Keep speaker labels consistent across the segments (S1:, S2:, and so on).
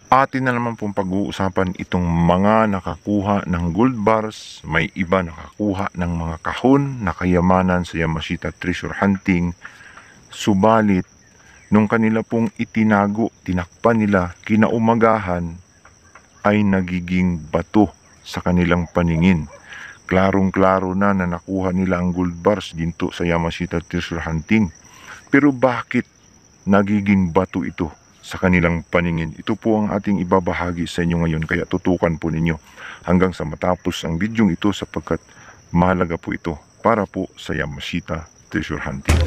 S1: Atin na naman pong pag-uusapan itong mga nakakuha ng gold bars, may iba nakakuha ng mga kahon na kayamanan sa Yamashita treasure hunting. Subalit, nung kanila pong itinago, tinakpan nila, kinaumagahan, ay nagiging bato sa kanilang paningin. Klarong-klaro na nakuha nila ang gold bars dito sa Yamashita treasure hunting. Pero bakit nagiging bato ito sa kanilang paningin? Ito po ang ating ibabahagi sa inyo ngayon, kaya tutukan po ninyo hanggang sa matapos ang bidyong ito sapagkat mahalaga po ito para po sa Yamashita treasure hunting.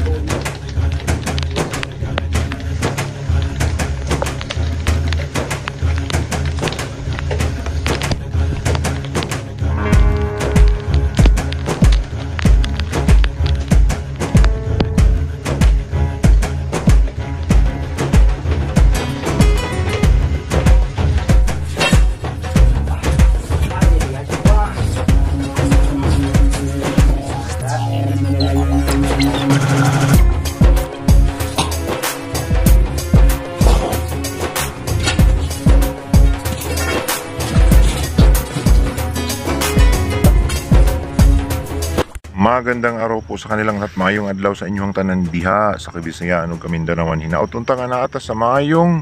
S1: Magandang araw po sa kanilang at mayong adlaw sa inyong tanan diha sa Kabisayaan ug Kamindanawan. Hinaot unta nga naata sa mayong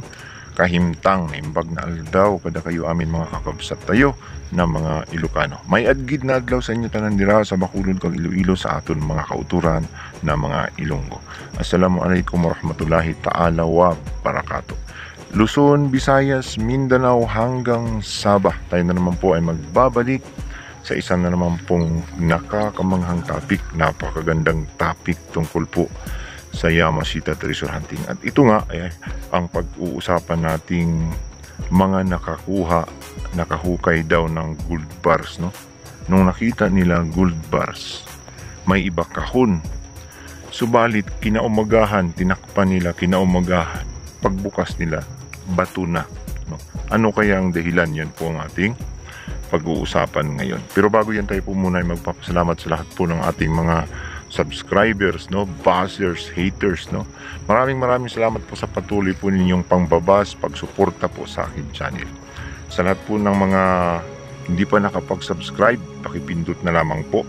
S1: kahimtang imbag na aldaw kada kayo amin mga kakabsat tayo na mga Ilocano. May adgid na adlaw sa inyo tanan dira sa Bacolod kag Iloilo sa aton mga kauturan na mga Ilonggo. Assalamualaikum warahmatullahi taala wa barakato. Luzon, Visayas, Mindanao hanggang Sabah, tayo na naman po ay magbabalik sa isa na naman pong nakakamanghang topic, napakagandang topic tungkol po sa Yamashita treasure hunting. At ito nga ay ang pag-uusapan nating mga nakahukay daw ng gold bars, no? Nung nakita nila gold bars, may iba kahon. Subalit kinaumagahan, tinakpan nila, kinaumagahan, pagbukas nila, bato na, no? Ano kaya ang dahilan? Yan po ang ating pag-uusapan ngayon. Pero bago yan, tayo po muna ay magpapasalamat sa lahat po ng ating mga subscribers, no, buzzers, haters, no. Maraming salamat po sa patuloy po ninyong pangbabas, pagsuporta po sa akin channel. Sa lahat po ng mga hindi pa nakapag-subscribe, pakipindot na lamang po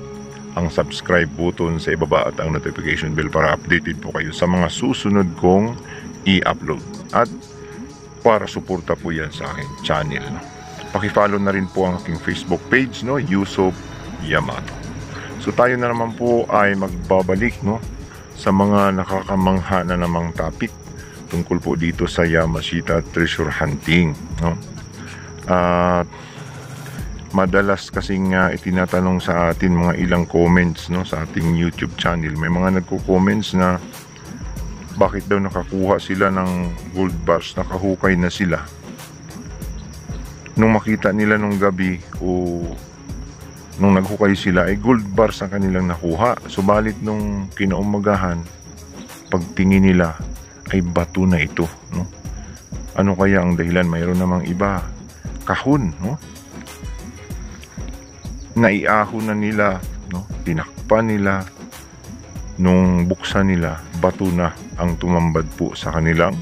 S1: ang subscribe button sa ibaba at ang notification bell para updated po kayo sa mga susunod kong i-upload. At para suporta po yan sa akin channel, no. Paki-follow na rin po ang aking Facebook page, no, Yusof Yamato. So tayo na naman po ay magbabalik, no, sa mga nakakamangha na namang topic tungkol po dito sa Yamashita treasure hunting, no. At madalas kasing itinatanong sa atin mga ilang comments, no, sa ating YouTube channel. May mga nagko-comments na bakit daw nakakuha sila ng gold bars, nakahukay na sila. Nung makita nila nung gabi o nung naghukay sila ay gold bars ang kanilang nakuha. Subalit nung kinaumagahan, pagtingin nila ay bato na ito, no? Ano kaya ang dahilan? Mayroon namang iba, kahon, no? Naiahon na nila, no? Tinakpan nila, nung buksan nila, bato na ang tumambad po sa kanilang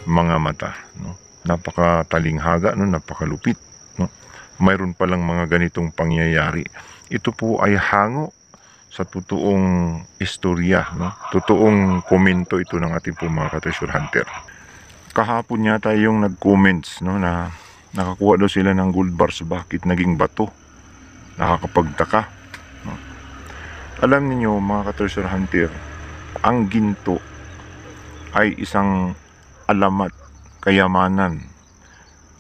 S1: mga mata, no? Napakatalinghaga, no? Napakalupit, no? Mayroon palang mga ganitong pangyayari. Ito po ay hango sa totoong istorya, no? Totoong komento ito ng ating po mga ka-treasure hunter. Kahapon yata yung nag-comments, no, na nakakuha daw sila ng gold bars, bakit naging bato? Nakakapagtaka, no? Alam niyo mga ka-treasure hunter, ang ginto ay isang alamat, kayamanan,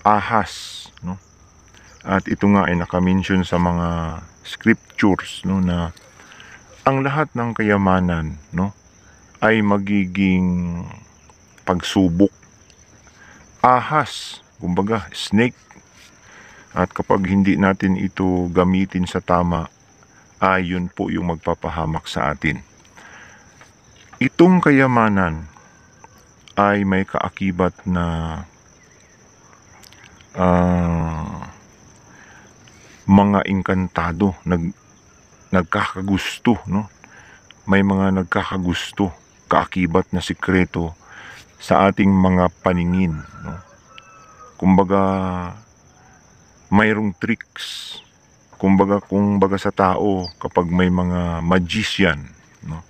S1: ahas, no? At ito nga ay nakamention sa mga scriptures, no, na ang lahat ng kayamanan, no, ay magiging pagsubok. Ahas, kumbaga snake. At kapag hindi natin ito gamitin sa tama, ay yun po yung magpapahamak sa atin. Itong kayamanan ay may kaakibat na mga engkantado, nagkakagusto, no? May mga nagkakagusto, kaakibat na sikreto sa ating mga paningin, no? kumbaga mayroong tricks. Kumbaga sa tao, kapag may mga magician, no,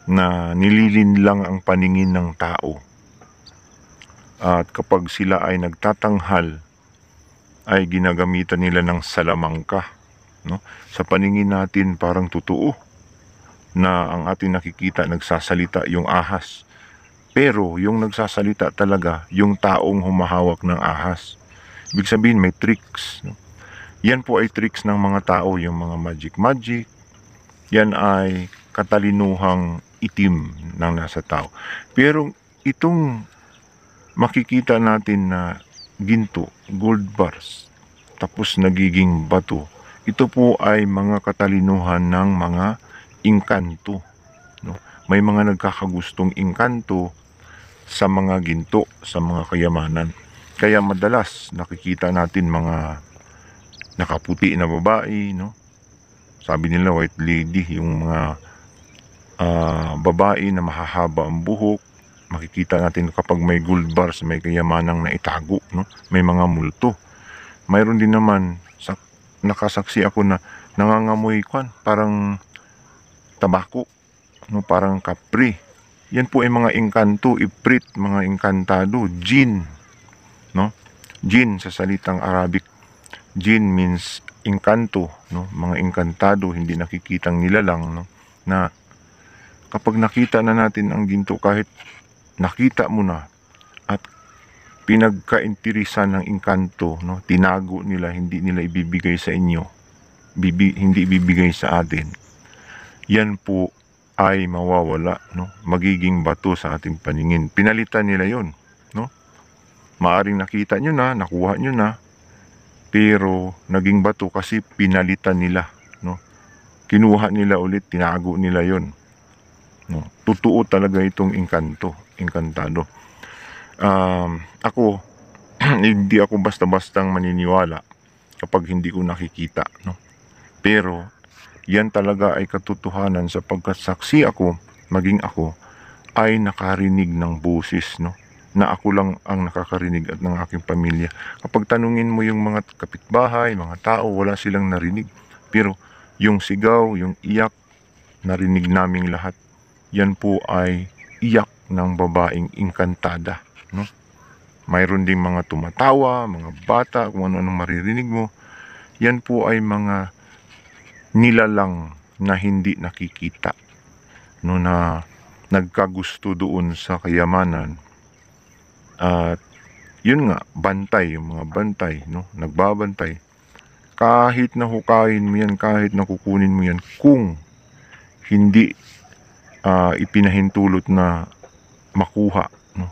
S1: na nililin lang ang paningin ng tao, at kapag sila ay nagtatanghal, ay ginagamitan nila ng salamangka, no? Sa paningin natin parang totoo na ang ating nakikita nagsasalita yung ahas, pero yung nagsasalita talaga yung taong humahawak ng ahas. Ibig sabihin may tricks, no? Yan po ay tricks ng mga tao, yung mga magic. Yan ay katalinuhang itim ng nasa tao. Pero itong makikita natin na ginto, gold bars, tapos nagiging bato, ito po ay mga katalinuhan ng mga engkanto, no? May mga nagkakagustong engkanto sa mga ginto, sa mga kayamanan. Kaya madalas nakikita natin mga nakaputi na babae, no? Sabi nila white lady, yung mga babae na mahahaba ang buhok. Makikita natin kapag may gold bars, may kayamanang naitago, no? May mga multo. Mayroon din naman, nakasaksi ako na nangangamoy parang tabako, no? Parang kapri. Yan po ay mga engkanto, iprit, mga engkantado, jinn, no? Jinn sa salitang Arabic. Jinn means engkanto, no? Mga engkantado, hindi nakikitang nilalang, no? Na kapag nakita na natin ang ginto, kahit nakita mo na at pinagkaintirisan ng engkanto, no? Tinago nila, hindi nila ibibigay sa inyo, hindi ibibigay sa atin, yan po ay mawawala, no? Magiging bato sa ating paningin. Pinalitan nila yon, no? Maaring nakita nyo na, nakuha nyo na, pero naging bato kasi pinalitan nila, no? Kinuha nila ulit, tinago nila yon, no? Totoo talaga itong engkantado. Ako hindi ako basta-bastang maniniwala kapag hindi ko nakikita, no? Pero yan talaga ay katotohanan, sapagkat saksi ako, maging ako ay nakarinig ng boses, no? Na ako lang ang nakakarinig at ng aking pamilya. Kapag tanungin mo yung mga kapitbahay, mga tao, wala silang narinig. Pero yung sigaw, yung iyak, narinig naming lahat. Yan po ay iyak ng babaeng engkantada, no? Mayroon ding mga tumatawa, mga bata, kung ano-anong maririnig mo. Yan po ay mga nilalang na hindi nakikita, no, na nagkagusto doon sa kayamanan. At yun nga, bantay, yung mga bantay, no, nagbabantay. Kahit na hukayin mo yan, kahit na kukunin mo yan, kung hindi ipinahintulot na makuha, no,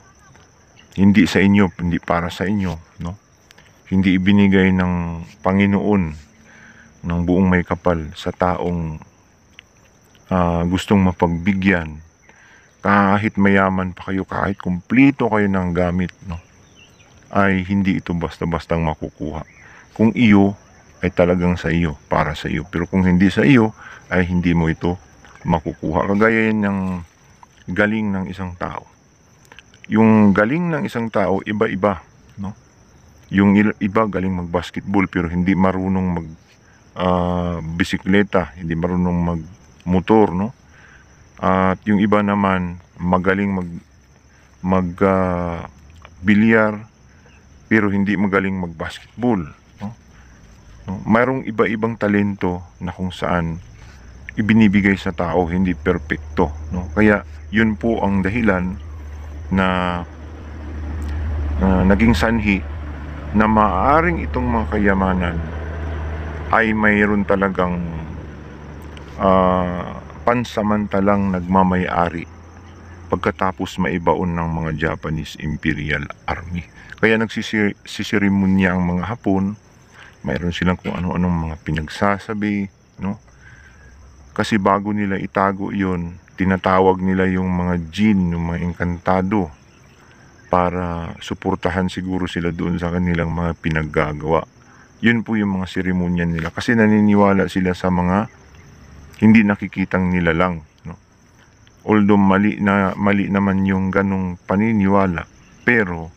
S1: hindi sa inyo, hindi para sa inyo, no, hindi ibinigay ng Panginoon ng buong may kapal sa taong gustong mapagbigyan, kahit mayaman pa kayo, kahit kumplito kayo ng gamit, no, ay hindi ito basta-bastang makukuha. Kung iyo, ay talagang sa iyo, para sa iyo. Pero kung hindi sa iyo, ay hindi mo ito makukuha. Kagaya yan ng galing ng isang tao. Yung galing ng isang tao, iba-iba, no? Yung iba galing mag-basketball pero hindi marunong bisikleta, hindi marunong mag-motor, no? At yung iba naman magaling bilyar pero hindi magaling mag-basketball, no? No? Mayroong iba-ibang talento na kung saan ibinibigay sa tao, hindi perpekto, no? Kaya yun po ang dahilan na naging sanhi na maaaring itong mga kayamanan ay mayroon talagang pansamantalang nagmamay-ari pagkatapos maibaon ng mga Japanese Imperial Army. Kaya nagsisirimunya ang mga Hapon, mayroon silang kung ano-anong mga pinagsasabi, no? Kasi bago nila itago yon, tinatawag nila yung mga jinn, yung mga engkantado, para suportahan siguro sila doon sa kanilang mga pinaggagawa. Yun po yung mga seremonya nila, kasi naniniwala sila sa mga hindi nakikitang nilalang, no? Although mali naman yung ganong paniniwala, pero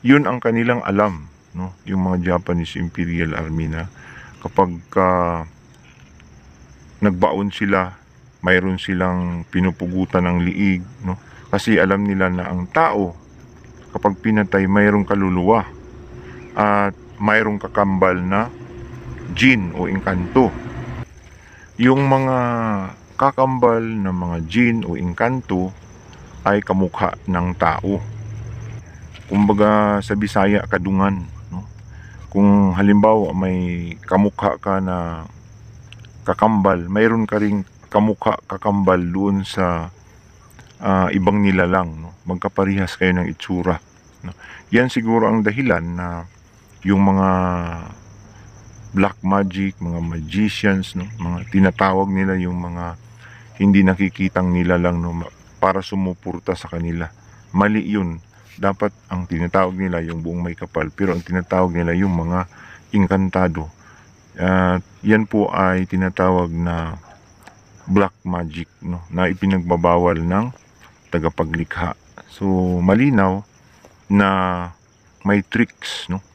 S1: Yun ang kanilang alam, no? Yung mga Japanese Imperial Army na kapag nagbaon sila, mayroon silang pinupugutan ng liig, no? Kasi alam nila na ang tao kapag pinatay mayroong kaluluwa at mayroong kakambal na jin o engkanto. Yung mga kakambal na mga jin o engkanto ay kamukha ng tao. Kumbaga sa Bisaya, kadungan, no? Kung halimbawa may kamukha ka na kakambal, mayroon ka ring kamukha kakambal doon sa ibang nilalang, no? Magkaparehas kayo ng itsura, no? Yan siguro ang dahilan na yung mga black magic, mga magicians, no? Mga tinatawag nila yung mga hindi nakikitang nilalang, no? Para sumuporta sa kanila. Mali yun. Dapat ang tinatawag nila yung buong may kapal, pero ang tinatawag nila yung mga inkantado. Yan po ay tinatawag na black magic, no? Na ipinagbabawal ng tagapaglikha. So malinaw na may tricks, no?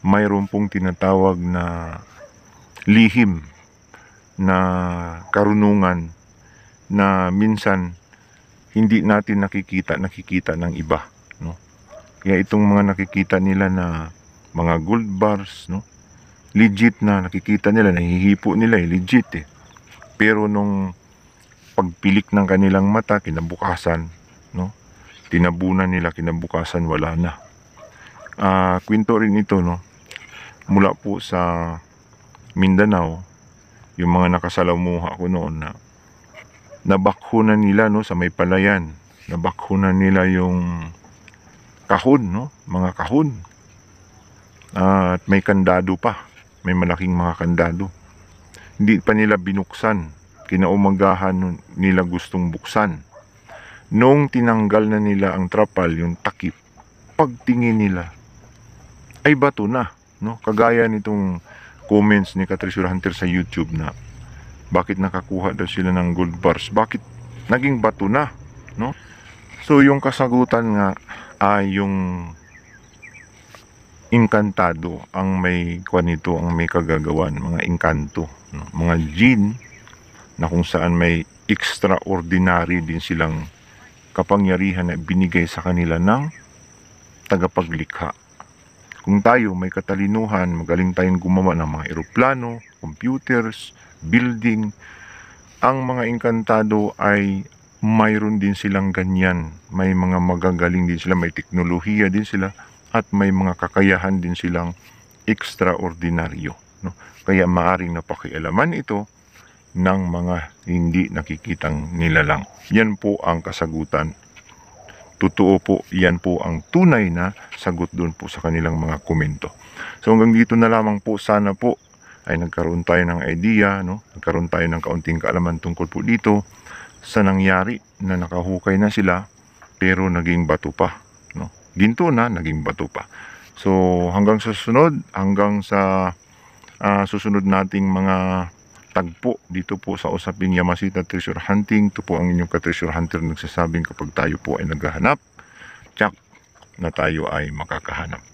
S1: Mayroon pong tinatawag na lihim na karunungan na minsan hindi natin nakikita ng iba, no? Kaya itong mga nakikita nila na mga gold bars, no? Legit na nakikita nila, nahihipo nila, legit eh. Pero nung pagpilik ng kanilang mata, kinabukasan, no? Tinabunan nila, kinabukasan wala na. Kwento rin ito, no? Mula po sa Mindanao, yung mga nakasalamuha ko noon na nabakhunan nila, no, sa may palayan. Nabakhunan nila yung kahon, no? Mga kahon. At may kandado pa. May malaking mga kandado. Hindi pa nila binuksan. Kinaumagahan nila gustong buksan. Nung tinanggal na nila ang trapal, yung takip, pagtingin nila, ay bato na, no? Kagaya nitong comments ni Ka-Treasure Hunter sa YouTube na bakit nakakuha daw sila ng gold bars, bakit naging bato na, no? So yung kasagutan nga ay yung inkantado ang may kwanito, ang may kagagawan, mga engkanto, no? Mga jin na kung saan may extraordinary din silang kapangyarihan na binigay sa kanila ng tagapaglikha. Kung tayo may katalinuhan, magaling tayong gumawa ng mga eroplano, computers, building, ang mga engkantado ay mayroon din silang ganyan. May mga magagaling din sila, may teknolohiya din sila, at may mga kakayahan din silang extraordinaryo, no? Kaya maaring napakialaman ito ng mga hindi nakikitang nilalang. Yan po ang kasagutan. Totoo po, yan po ang tunay na sagot doon po sa kanilang mga komento. So hanggang dito na lamang po, sana po ay nagkaroon tayo ng idea, no? Nagkaroon tayo ng kaunting kaalaman tungkol po dito sa nangyari na nakahukay na sila pero naging bato pa, no? Ginto na, naging bato pa. So hanggang sa susunod, hanggang sa susunod nating mga tagpo dito po sa Usaping Yamashita Treasure Hunting. Ito po ang inyong Ka-Treasure Hunter nagsasabing kapag tayo po ay naghahanap, tsak na tayo ay makakahanap.